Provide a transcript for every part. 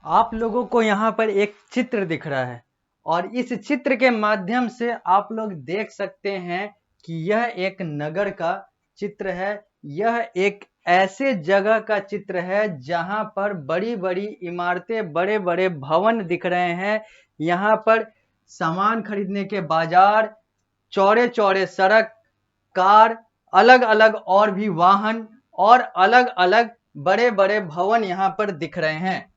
आप लोगों को यहाँ पर एक चित्र दिख रहा है और इस चित्र के माध्यम से आप लोग देख सकते हैं कि यह एक नगर का चित्र है। यह एक ऐसे जगह का चित्र है जहाँ पर बड़ी बड़ी इमारतें, बड़े बड़े भवन दिख रहे हैं। यहाँ पर सामान खरीदने के बाजार, चौड़े चौड़े सड़क, कार, अलग अलग और भी वाहन और अलग अलग बड़े बड़े भवन यहाँ पर दिख रहे हैं।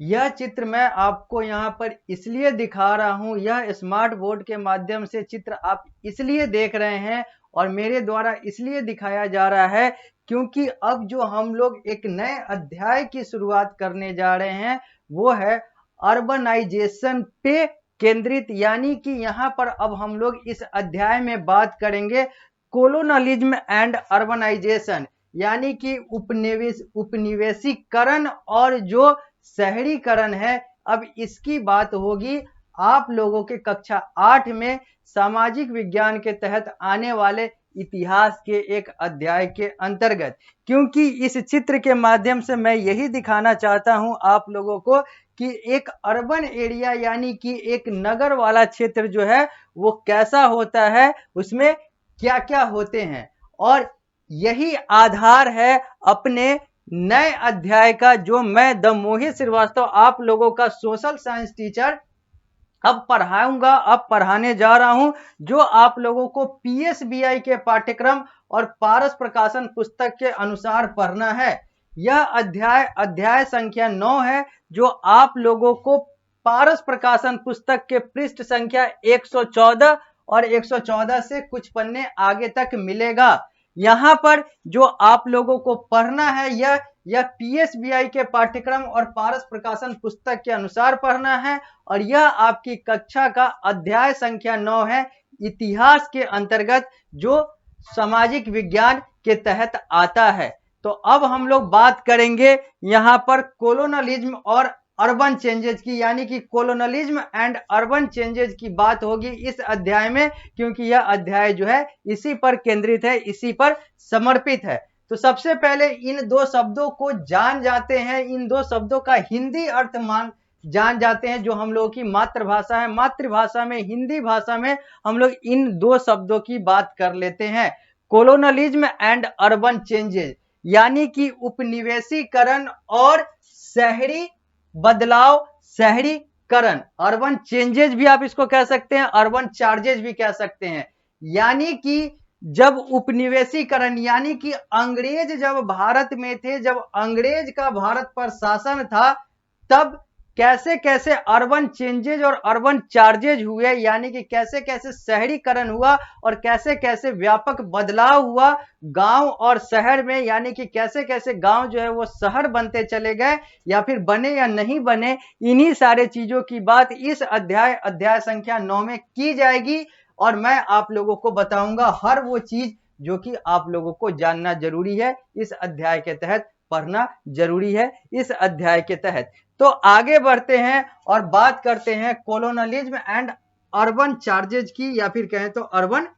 यह चित्र मैं आपको यहाँ पर इसलिए दिखा रहा हूँ, यह स्मार्ट बोर्ड के माध्यम से चित्र आप इसलिए देख रहे हैं और मेरे द्वारा इसलिए दिखाया जा रहा है क्योंकि अब जो हम लोग एक नए अध्याय की शुरुआत करने जा रहे हैं वो है अर्बनाइजेशन पे केंद्रित, यानी कि यहाँ पर अब हम लोग इस अध्याय में बात करेंगे कोलोनलिज्म एंड अर्बनाइजेशन, यानी कि उपनिवेशीकरण और जो शहरीकरण है। अब इसकी बात होगी आप लोगों के कक्षा 8 में सामाजिक विज्ञान के तहत आने वाले इतिहास के एक अध्याय के अंतर्गत, क्योंकि इस चित्र के माध्यम से मैं यही दिखाना चाहता हूं आप लोगों को कि एक अर्बन एरिया यानी कि एक नगर वाला क्षेत्र जो है वो कैसा होता है, उसमें क्या क्या होते हैं। और यही आधार है अपने नए अध्याय का जो मैं द मोहित श्रीवास्तव आप लोगों का सोशल साइंस टीचर अब पढ़ाऊंगा, अब पढ़ाने जा रहा हूं, जो आप लोगों को पीएसबीआई के पाठ्यक्रम और पारस प्रकाशन पुस्तक के अनुसार पढ़ना है। यह अध्याय संख्या 9 है जो आप लोगों को पारस प्रकाशन पुस्तक के पृष्ठ संख्या 114 और 114 से कुछ पन्ने आगे तक मिलेगा। यहाँ पर जो आप लोगों को पढ़ना है यह पीएसबीआई के पाठ्यक्रम और पारस प्रकाशन पुस्तक के अनुसार पढ़ना है और यह आपकी कक्षा का अध्याय संख्या 9 है, इतिहास के अंतर्गत जो सामाजिक विज्ञान के तहत आता है। तो अब हम लोग बात करेंगे यहाँ पर कोलोनलिज्म और अर्बन चेंजेज की, यानी कि कोलोनलिज्म एंड अर्बन चेंजेज की बात होगी इस अध्याय में, क्योंकि यह अध्याय जो है इसी पर केंद्रित है, इसी पर समर्पित है। तो सबसे पहले इन दो शब्दों को जान जाते हैं, इन दो शब्दों का हिंदी अर्थ जान जाते हैं जो हम लोगों की मातृभाषा है। मातृभाषा में, हिंदी भाषा में हम लोग इन दो शब्दों की बात कर लेते हैं। कोलोनलिज्म एंड अर्बन चेंजेज यानी कि उपनिवेशीकरण और शहरी बदलाव, शहरीकरण। अर्बन चेंजेज भी आप इसको कह सकते हैं, अर्बन चार्जेज भी कह सकते हैं। यानी कि जब उपनिवेशीकरण यानी कि अंग्रेज जब भारत में थे, जब अंग्रेज का भारत पर शासन था, तब कैसे कैसे अर्बन चेंजेज और अर्बन चार्जेज हुए, यानी कि कैसे कैसे शहरीकरण हुआ और कैसे कैसे व्यापक बदलाव हुआ गांव और शहर में, यानी कि कैसे कैसे गांव जो है वो शहर बनते चले गए या फिर बने या नहीं बने। इन्हीं सारे चीजों की बात इस अध्याय संख्या 9 में की जाएगी और मैं आप लोगों को बताऊंगा हर वो चीज जो कि आप लोगों को जानना जरूरी है, इस अध्याय के तहत पढ़ना जरूरी है इस अध्याय के तहत। तो आगे बढ़ते हैं और बात करते हैं कोलोनलिज्म एंड अर्बन चार्जेज की, या फिर कहें तो अर्बन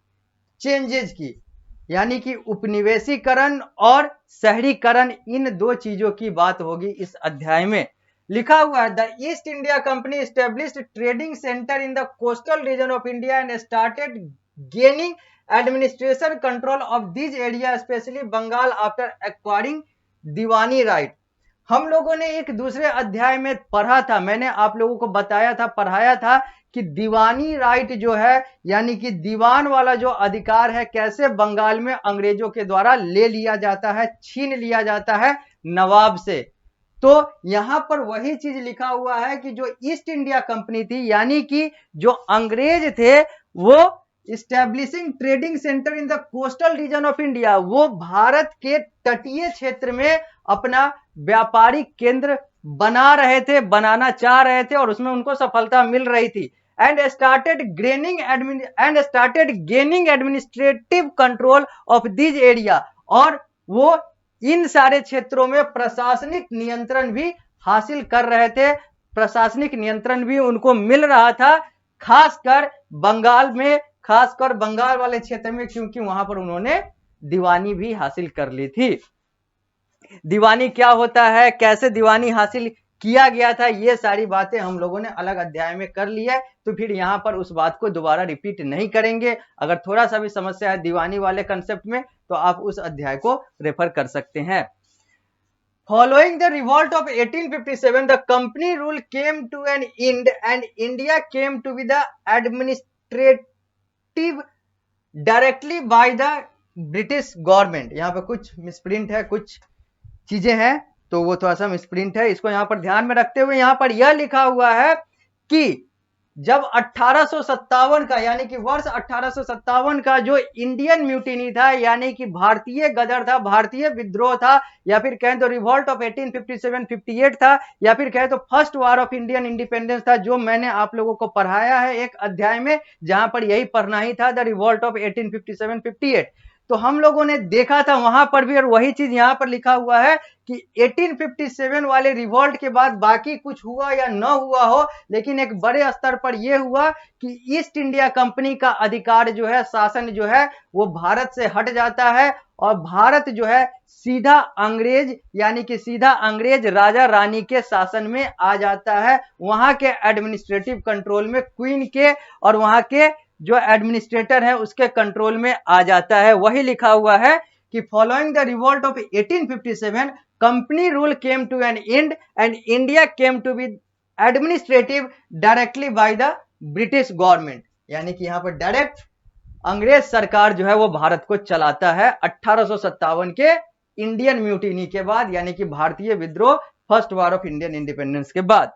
चेंजेज की, यानी कि उपनिवेशीकरण और शहरीकरण। इन दो चीजों की बात होगी इस अध्याय में। लिखा हुआ है, the East India Company established trading centre in the coastal region of India and started gaining administration control of this area specially Bengal after acquiring diwani right. हम लोगों ने एक दूसरे अध्याय में पढ़ा था, मैंने आप लोगों को बताया था, पढ़ाया था कि दीवानी राइट जो है यानी कि दीवान वाला जो अधिकार है कैसे बंगाल में अंग्रेजों के द्वारा ले लिया जाता है, छीन लिया जाता है नवाब से। तो यहां पर वही चीज लिखा हुआ है कि जो ईस्ट इंडिया कंपनी थी, यानी कि जो अंग्रेज थे, वो establishing trading centre in the coastal region of India, वो भारत के तटीय क्षेत्र में अपना व्यापारिक केंद्र बना रहे थे, बनाना चाह रहे थे और उसमें उनको सफलता मिल रही थी। And started gaining administrative control of this area, और वो इन सारे क्षेत्रों में प्रशासनिक नियंत्रण भी हासिल कर रहे थे, प्रशासनिक नियंत्रण भी उनको मिल रहा था, खासकर बंगाल में, खासकर बंगाल वाले क्षेत्र में, क्योंकि वहां पर उन्होंने दीवानी भी हासिल कर ली थी। दीवानी क्या होता है, कैसे दीवानी हासिल किया गया था, ये सारी बातें हम लोगों ने अलग अध्याय में कर ली है, तो फिर यहाँ पर उस बात को दोबारा रिपीट नहीं करेंगे। अगर थोड़ा सा भी समस्या है दीवानी वाले कंसेप्ट में तो आप उस अध्याय को रेफर कर सकते हैं। Following the revolt of 1857, the company rule came to an end and India came to be the administrative directly by the British government। यहाँ पे कुछ मिसप्रिंट है, कुछ चीजें हैं तो वो थोड़ा सा मिसप्रिंट है, इसको यहाँ पर ध्यान में रखते हुए यहाँ पर यह लिखा हुआ है कि जब 1857 का यानी कि वर्ष 1857 का जो इंडियन म्यूटिनी था यानी कि भारतीय गदर था, भारतीय विद्रोह था, या फिर कहें तो रिवॉल्ट ऑफ 1857-58 था, या फिर कहें तो first war of Indian independence था, जो मैंने आप लोगों को पढ़ाया है एक अध्याय में जहां पर यही पढ़ना ही था, द रिवॉल्ट ऑफ 1857-58। तो हम लोगों ने देखा था वहां पर भी, और वही चीज यहां पर लिखा हुआ है कि 1857 वाले रिवॉल्ट के बाद बाकी कुछ हुआ या न हुआ हो, लेकिन एक बड़े स्तर पर यह हुआ कि ईस्ट इंडिया कंपनी का अधिकार जो है, शासन जो है, वो भारत से हट जाता है और भारत जो है सीधा अंग्रेज यानी कि सीधा अंग्रेज राजा रानी के शासन में आ जाता है। वहां के एडमिनिस्ट्रेटिव कंट्रोल में क्वीन के और वहां के जो एडमिनिस्ट्रेटर है उसके कंट्रोल में आ जाता है। वही लिखा हुआ है कि following the revolt of 1857 company rule came to an end and India came to be administrative directly by the British government, यानी कि यहां पर डायरेक्ट अंग्रेज सरकार जो है वो भारत को चलाता है 1857 के इंडियन म्यूटिनी के बाद, यानी कि भारतीय विद्रोह, first war of Indian independence के बाद।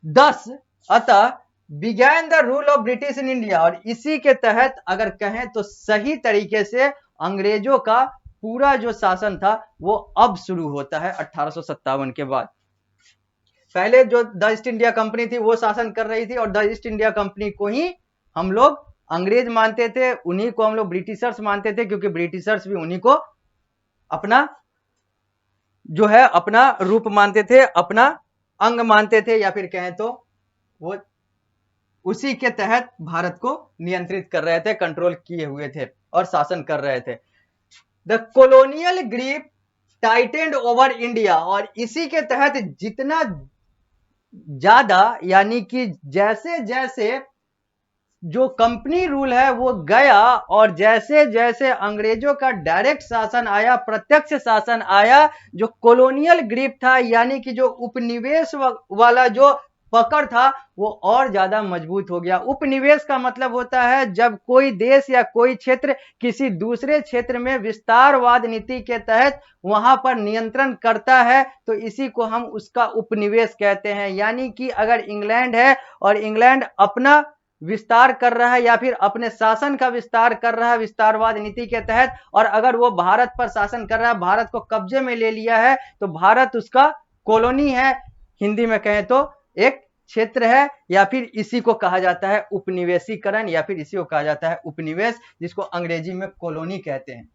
10 अतः began the rule of British in India, और इसी के तहत अगर कहें तो सही तरीके से अंग्रेजों का पूरा जो शासन था वो अब शुरू होता है 1857 के बाद। पहले जो द ईस्ट इंडिया कंपनी थी वो शासन कर रही थी और द ईस्ट इंडिया कंपनी को ही हम लोग अंग्रेज मानते थे, उन्हीं को हम लोग ब्रिटिशर्स मानते थे, क्योंकि ब्रिटिशर्स भी उन्हीं को अपना जो है अपना रूप मानते थे, अपना अंग मानते थे, या फिर कहें तो वो उसी के तहत भारत को नियंत्रित कर रहे थे, कंट्रोल किए हुए थे और शासन कर रहे थे। The colonial grip tightened over India, और इसी के तहत जितना ज्यादा यानी कि जैसे जैसे जो कंपनी रूल है वो गया और जैसे जैसे अंग्रेजों का डायरेक्ट शासन आया, प्रत्यक्ष शासन आया, जो कॉलोनियल ग्रिप था यानी कि जो उपनिवेश वाला जो पकड़ था वो और ज्यादा मजबूत हो गया। उपनिवेश का मतलब होता है जब कोई देश या कोई क्षेत्र किसी दूसरे क्षेत्र में विस्तारवाद नीति के तहत वहां पर नियंत्रण करता है, तो इसी को हम उसका उपनिवेश कहते हैं। यानी कि अगर इंग्लैंड है और इंग्लैंड अपना विस्तार कर रहा है या फिर अपने शासन का विस्तार कर रहा है विस्तारवाद नीति के तहत, और अगर वो भारत पर शासन कर रहा है, भारत को कब्जे में ले लिया है, तो भारत उसका कॉलोनी है, हिंदी में कहें तो एक क्षेत्र है, या फिर इसी को कहा जाता है उपनिवेशीकरण, या फिर इसी को कहा जाता है उपनिवेश, जिसको अंग्रेजी में कॉलोनी कहते हैं।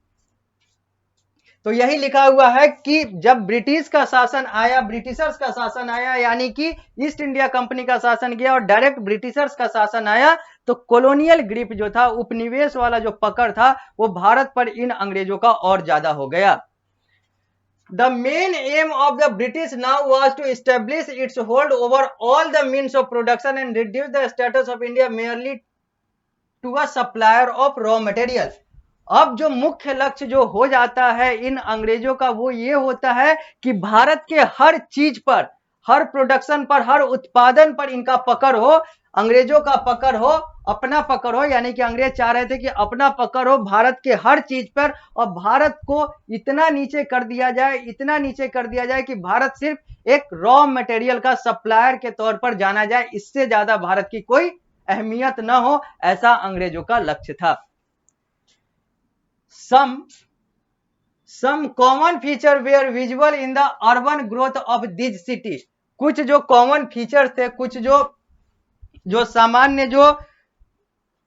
तो यही लिखा हुआ है कि जब ब्रिटिश का शासन आया, ब्रिटिशर्स का शासन आया, यानी कि ईस्ट इंडिया कंपनी का शासन गया और डायरेक्ट ब्रिटिशर्स का शासन आया, तो कॉलोनियल ग्रिप जो था, उपनिवेश वाला जो पकड़ था, वो भारत पर इन अंग्रेजों का और ज्यादा हो गया। The main aim of the British now was to establish its hold over all the means of production and reduce the status of India merely to a supplier of raw material। अब जो मुख्य लक्ष्य जो हो जाता है इन अंग्रेजों का वो ये होता है कि भारत के हर चीज पर, हर प्रोडक्शन पर, हर उत्पादन पर इनका पकड़ हो, अंग्रेजों का पकड़ हो, अपना पकड़ हो, यानी कि अंग्रेज चाह रहे थे कि अपना पकड़ हो भारत के हर चीज पर, और भारत को इतना नीचे कर दिया जाए, इतना नीचे कर दिया जाए कि भारत सिर्फ एक रॉ मटेरियल का सप्लायर के तौर पर जाना जाए, इससे ज्यादा भारत की कोई अहमियत न हो, ऐसा अंग्रेजों का लक्ष्य था। Some common feature were visible in the urban growth of this city। कुछ जो कॉमन फीचर थे, कुछ जो सामान्य जो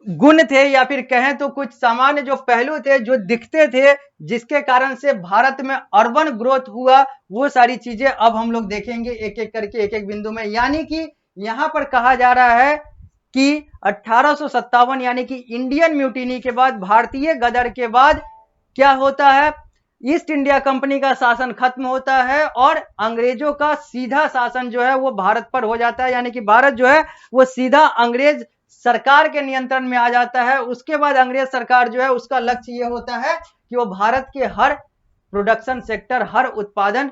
गुण थे, या फिर कहें तो कुछ सामान्य जो पहलू थे जो दिखते थे, जिसके कारण से भारत में अर्बन ग्रोथ हुआ, वो सारी चीजें अब हम लोग देखेंगे एक एक करके, एक एक बिंदु में। यानी कि यहां पर कहा जा रहा है कि 1857 यानी कि इंडियन म्यूटिनी के बाद, भारतीय गदर के बाद क्या होता है, ईस्ट इंडिया कंपनी का शासन खत्म होता है और अंग्रेजों का सीधा शासन जो है वो भारत पर हो जाता है, यानी कि भारत जो है वो सीधा अंग्रेज सरकार के नियंत्रण में आ जाता है। उसके बाद अंग्रेज सरकार जो है उसका लक्ष्य ये होता है कि वो भारत के हर प्रोडक्शन सेक्टर, हर उत्पादन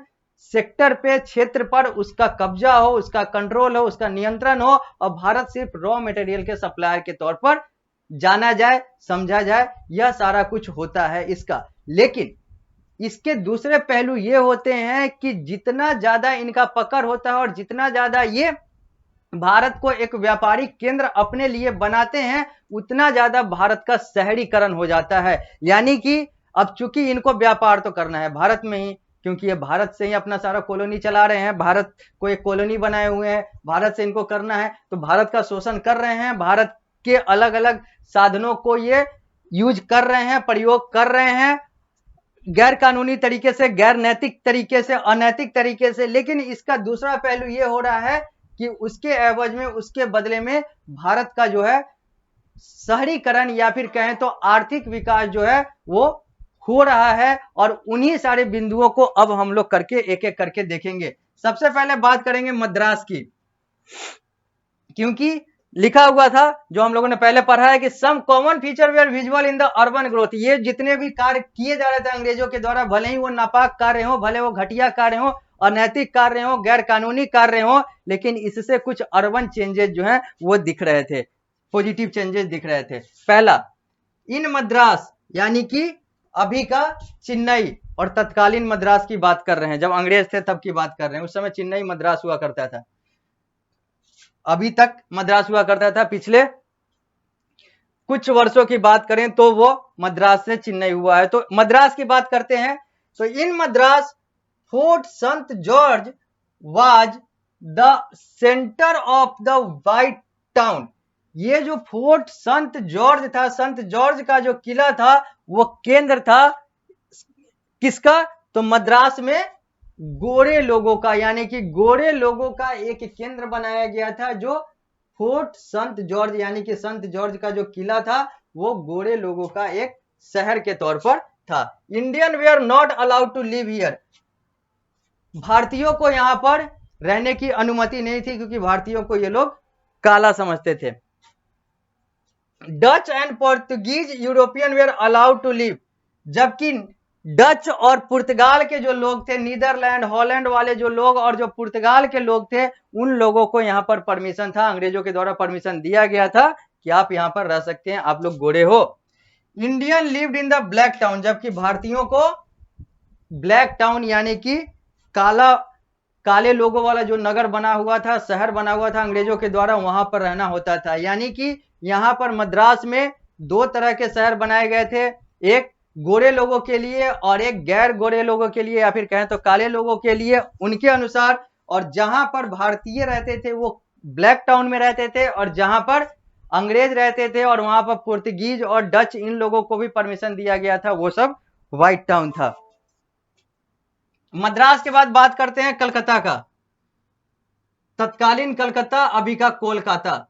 सेक्टर पे, क्षेत्र पर उसका कब्जा हो, उसका कंट्रोल हो, उसका नियंत्रण हो और भारत सिर्फ रॉ मटेरियल के सप्लायर के तौर पर जाना जाए, समझा जाए। यह सारा कुछ होता है इसका। लेकिन इसके दूसरे पहलू ये होते हैं कि जितना ज्यादा इनका पकड़ होता है और जितना ज्यादा ये भारत को एक व्यापारिक केंद्र अपने लिए बनाते हैं, उतना ज्यादा भारत का शहरीकरण हो जाता है। यानी कि अब चूंकि इनको व्यापार तो करना है भारत में ही, क्योंकि ये भारत से ही अपना सारा कॉलोनी चला रहे हैं, भारत को एक कॉलोनी बनाए हुए हैं, भारत से इनको करना है, तो भारत का शोषण कर रहे हैं, भारत के अलग अलग साधनों को ये यूज कर रहे हैं, प्रयोग कर रहे हैं, गैर कानूनी तरीके से, गैर नैतिक तरीके से, अनैतिक तरीके से। लेकिन इसका दूसरा पहलू ये हो रहा है कि उसके एवज में, उसके बदले में भारत का जो है शहरीकरण या फिर कहें तो आर्थिक विकास जो है वो हो रहा है। और उन्हीं सारे बिंदुओं को अब हम लोग करके एक एक करके देखेंगे। सबसे पहले बात करेंगे मद्रास की, क्योंकि लिखा हुआ था जो हम लोगों ने पहले पढ़ा है कि some common feature were visual in the urban growth. ये जितने भी कार्य किए जा रहे थे अंग्रेजों के द्वारा, भले ही वो नापाक कार्य हो, भले वो घटिया कार्य हो, अनैतिक कार्य हो, गैर कानूनी कार्य हो, लेकिन इससे कुछ अर्बन चेंजेस जो है वो दिख रहे थे, पॉजिटिव चेंजेस दिख रहे थे। पहला, इन मद्रास यानी कि अभी का चेन्नई और तत्कालीन मद्रास की बात कर रहे हैं, जब अंग्रेज थे तब की बात कर रहे हैं। उस समय चेन्नई मद्रास हुआ करता था, अभी तक मद्रास हुआ करता था। पिछले कुछ वर्षों की बात करें तो वो मद्रास से चेन्नई हुआ है। तो मद्रास की बात करते हैं तो इन Madras fort Sant George was the centre of the white town. ये जो फोर्ट संत जॉर्ज था, संत जॉर्ज का जो किला था, वो केंद्र था किसका? तो मद्रास में गोरे लोगों का, यानी कि गोरे लोगों का एक केंद्र बनाया गया था, जो फोर्ट संत जॉर्ज, यानी कि संत जॉर्ज का जो किला था वो गोरे लोगों का एक शहर के तौर पर था। Indian were not allowed to live here. भारतीयों को यहां पर रहने की अनुमति नहीं थी, क्योंकि भारतीयों को ये लोग काला समझते थे। Dutch and Portuguese European were allowed to live. जबकि डच और पुर्तगाल के जो लोग थे, नीदरलैंड, हॉलैंड वाले जो लोग और जो पुर्तगाल के लोग थे, उन लोगों को यहां पर परमिशन था, अंग्रेजों के द्वारा परमिशन दिया गया था कि आप यहां पर रह सकते हैं, आप लोग गोरे हो। Indian lived in the black town. जबकि भारतीयों को ब्लैक टाउन यानी कि काले लोगों वाला जो नगर बना हुआ था, शहर बना हुआ था अंग्रेजों के द्वारा, वहां पर रहना होता था। यानी कि यहां पर मद्रास में दो तरह के शहर बनाए गए थे, एक गोरे लोगों के लिए और एक गैर गोरे लोगों के लिए, या फिर कहें तो काले लोगों के लिए, उनके अनुसार। और जहां पर भारतीय रहते थे वो ब्लैक टाउन में रहते थे, और जहां पर अंग्रेज रहते थे और वहां पर पुर्तगीज और डच, इन लोगों को भी परमिशन दिया गया था, वो सब व्हाइट टाउन था। मद्रास के बाद बात करते हैं कलकत्ता का। तत्कालीन कलकत्ता, अभी का Kolkata.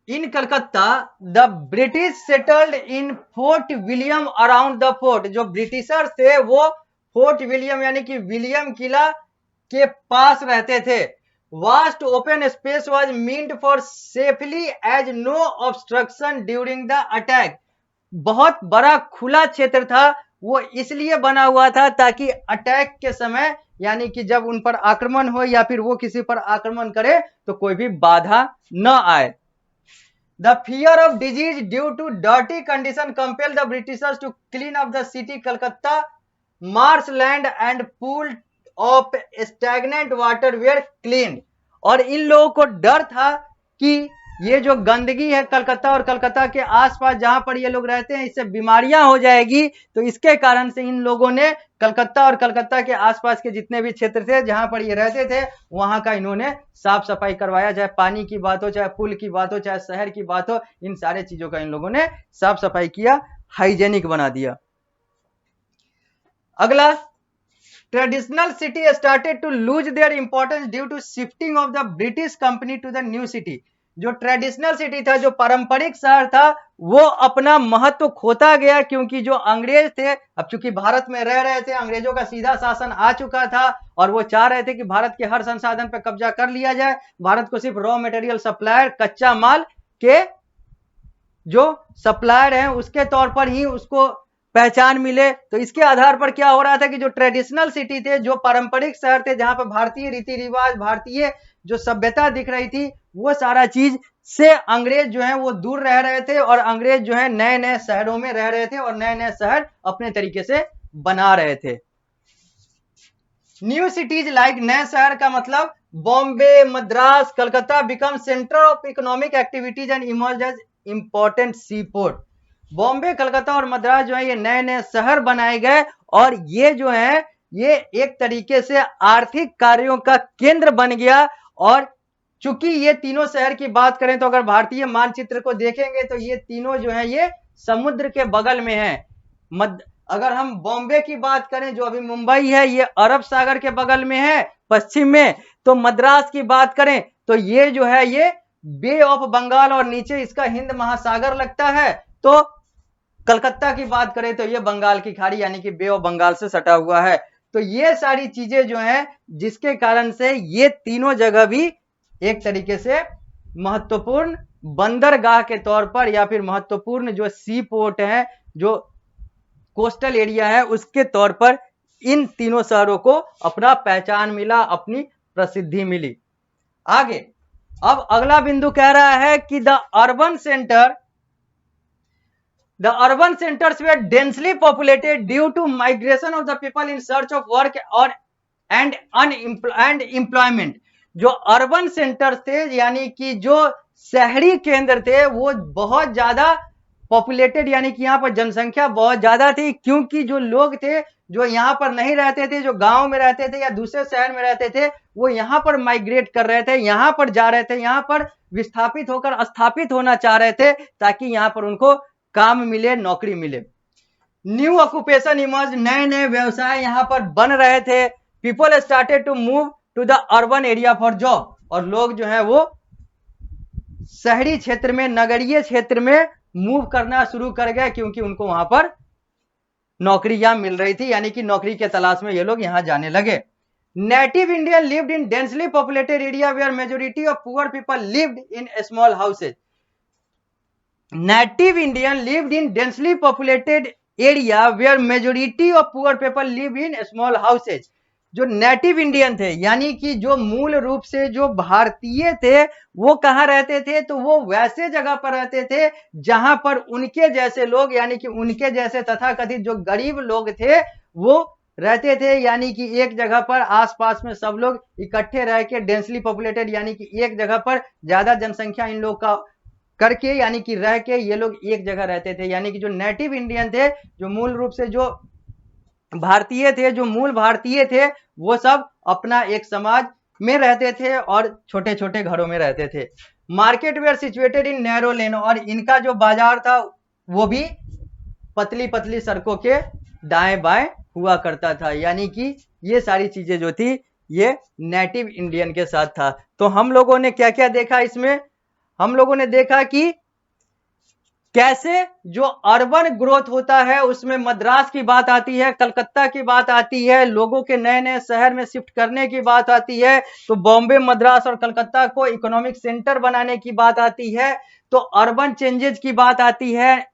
In Calcutta the British settled in Fort William around the fort. जो ब्रिटिशर्स थे वो फोर्ट विलियम यानी कि विलियम किला के पास रहते थे। Vast open space was meant for safely as no obstruction during the attack. बहुत बड़ा खुला क्षेत्र था, वो इसलिए बना हुआ था ताकि अटैक के समय, यानी कि जब उन पर आक्रमण हो या फिर वो किसी पर आक्रमण करे तो कोई भी बाधा न आए। The fear of disease due to dirty condition compelled the Britishers to clean up the city Calcutta. Marshland and pool of stagnant water were cleaned. और इन लोगों को डर था कि ये जो गंदगी है कलकत्ता और कलकत्ता के आसपास जहां पर ये लोग रहते हैं, इससे बीमारियां हो जाएगी। तो इसके कारण से इन लोगों ने कलकत्ता और कलकत्ता के आसपास के जितने भी क्षेत्र थे जहां पर ये रहते थे, वहां का इन्होंने साफ सफाई करवाया। चाहे पानी की बात हो, चाहे पुल की बात हो, चाहे शहर की बात हो, इन सारे चीजों का इन लोगों ने साफ सफाई किया, हाइजेनिक बना दिया। अगला, traditional city started to lose their importance due to shifting of the British company to the new city. जो ट्रेडिशनल सिटी था, जो पारंपरिक शहर था, वो अपना महत्व खोता गया, क्योंकि जो अंग्रेज थे, अब चूंकि भारत में रह रहे थे, अंग्रेजों का सीधा शासन आ चुका था और वो चाह रहे थे कि भारत के हर संसाधन पर कब्जा कर लिया जाए, भारत को सिर्फ रॉ मटेरियल सप्लायर, कच्चा माल के जो सप्लायर हैं उसके तौर पर ही उसको पहचान मिले। तो इसके आधार पर क्या हो रहा था कि जो ट्रेडिशनल सिटी थे, जो पारंपरिक शहर थे, जहां पर भारतीय रीति रिवाज, भारतीय जो सभ्यता दिख रही थी, वो सारा चीज से अंग्रेज जो है वो दूर रह रहे थे और अंग्रेज जो है नए नए शहरों में रह रहे थे और नए नए शहर अपने तरीके से बना रहे थे। न्यू सिटीज लाइक, नए शहर का मतलब Bombay, Madras, Calcutta become centre of economic activities and emerge as important sea port. Bombay, Calcutta और मद्रास जो है ये नए नए शहर बनाए गए और ये जो है ये एक तरीके से आर्थिक कार्यों का केंद्र बन गया। और चूंकि ये तीनों शहर की बात करें तो अगर भारतीय मानचित्र को देखेंगे तो ये तीनों जो है ये समुद्र के बगल में है। अगर हम बॉम्बे की बात करें जो अभी मुंबई है, ये अरब सागर के बगल में है पश्चिम में। तो मद्रास की बात करें तो ये जो है ये बे ऑफ बंगाल और नीचे इसका हिंद महासागर लगता है। तो कलकत्ता की बात करें तो ये बंगाल की खाड़ी यानी कि बे ऑफ बंगाल से सटा हुआ है। तो ये सारी चीजें जो है जिसके कारण से ये तीनों जगह भी एक तरीके से महत्वपूर्ण बंदरगाह के तौर पर या फिर महत्वपूर्ण जो सी पोर्ट है, जो कोस्टल एरिया है, उसके तौर पर इन तीनों शहरों को अपना पहचान मिला, अपनी प्रसिद्धि मिली। आगे अब अगला बिंदु कह रहा है कि the urban centers were densely populated due to migration of the people in search of work और and employment। जो अर्बन सेंटर्स थे यानी कि जो शहरी केंद्र थे वो बहुत ज्यादा पॉपुलेटेड यानी कि यहाँ पर जनसंख्या बहुत ज्यादा थी, क्योंकि जो लोग थे जो यहाँ पर नहीं रहते थे, जो गांव में रहते थे या दूसरे शहर में रहते थे, वो यहाँ पर माइग्रेट कर रहे थे, यहाँ पर जा रहे थे, यहाँ पर विस्थापित होकर स्थापित होना चाह रहे थे ताकि यहाँ पर उनको काम मिले, नौकरी मिले। न्यू ऑक्यूपेशन इमर्ज, नए नए व्यवसाय यहाँ पर बन रहे थे। People started to move to the urban area for job, और लोग जो है वो शहरी क्षेत्र में, नगरीय क्षेत्र में मूव करना शुरू कर गए क्योंकि उनको वहां पर नौकरियां मिल रही थी, यानी कि नौकरी के तलाश में ये लोग यहां जाने लगे। Native Indian lived in densely populated area where majority of poor people lived in small houses. Native Indian lived in densely populated area where majority of poor people live in small houses. जो native Indian थे यानी कि जो मूल रूप से जो भारतीय थे वो कहां रहते थे, तो वो वैसे जगह पर रहते थे जहां पर उनके जैसे लोग यानी कि उनके जैसे तथाकथित जो गरीब लोग थे वो रहते थे, यानी कि एक जगह पर आसपास में सब लोग इकट्ठे रह के डेंसली पॉपुलेटेड यानी कि एक जगह पर ज्यादा जनसंख्या इन लोग का करके यानी कि रह के ये लोग एक जगह रहते थे। यानी कि जो नेटिव इंडियन थे, जो मूल रूप से जो भारतीय थे, जो मूल भारतीय थे, वो सब अपना एक समाज में रहते थे और छोटे छोटे घरों में रहते थे। Market were situated in narrow lane, और इनका जो बाजार था वो भी पतली पतली सड़कों के दाएं बाएं हुआ करता था। यानी कि ये सारी चीजें जो थी ये नेटिव इंडियन के साथ था। तो हम लोगों ने क्या क्या देखा इसमें, हम लोगों ने देखा कि कैसे जो अर्बन ग्रोथ होता है उसमें मद्रास की बात आती है, कलकत्ता की बात आती है, लोगों के नए नए शहर में शिफ्ट करने की बात आती है, तो बॉम्बे, मद्रास और कलकत्ता को इकोनॉमिक सेंटर बनाने की बात आती है, तो अर्बन चेंजेस की बात आती है,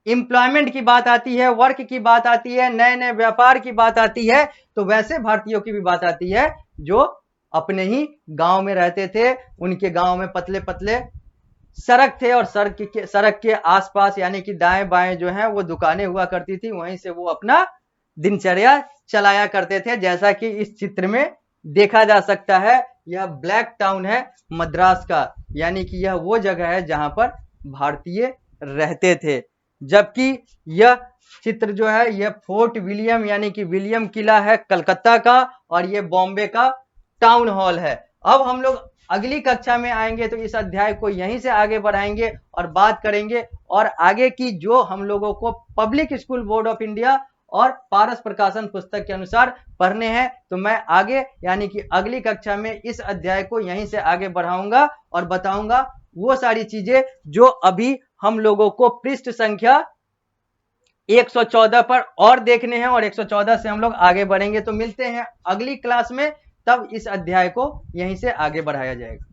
एम्प्लॉयमेंट की बात आती है, वर्क की बात आती है, नए नए व्यापार की बात आती है। तो वैसे भारतीयों की भी बात आती है जो अपने ही गांव में रहते थे, उनके गांव में पतले पतले सड़क थे और सड़क के आसपास यानी कि दाएं बाएं जो है वो दुकानें हुआ करती थी, वहीं से वो अपना दिनचर्या चलाया करते थे, जैसा कि इस चित्र में देखा जा सकता है। यह ब्लैक टाउन है मद्रास का, यानी कि यह वो जगह है जहां पर भारतीय रहते थे। जबकि यह चित्र जो है यह फोर्ट विलियम यानी कि विलियम किला है कलकत्ता का, और यह बॉम्बे का टाउन हॉल है। अब हम लोग अगली कक्षा में आएंगे तो इस अध्याय को यहीं से आगे बढ़ाएंगे और बात करेंगे और आगे की जो हम लोगों को public school board of India और पारस प्रकाशन पुस्तक के अनुसार पढ़ने हैं। तो मैं आगे यानी कि अगली कक्षा में इस अध्याय को यहीं से आगे बढ़ाऊंगा और बताऊंगा वो सारी चीजें जो अभी हम लोगों को पृष्ठ संख्या 114 पर और देखने हैं, और 114 से हम लोग आगे बढ़ेंगे। तो मिलते हैं अगली क्लास में, तब इस अध्याय को यहीं से आगे बढ़ाया जाएगा।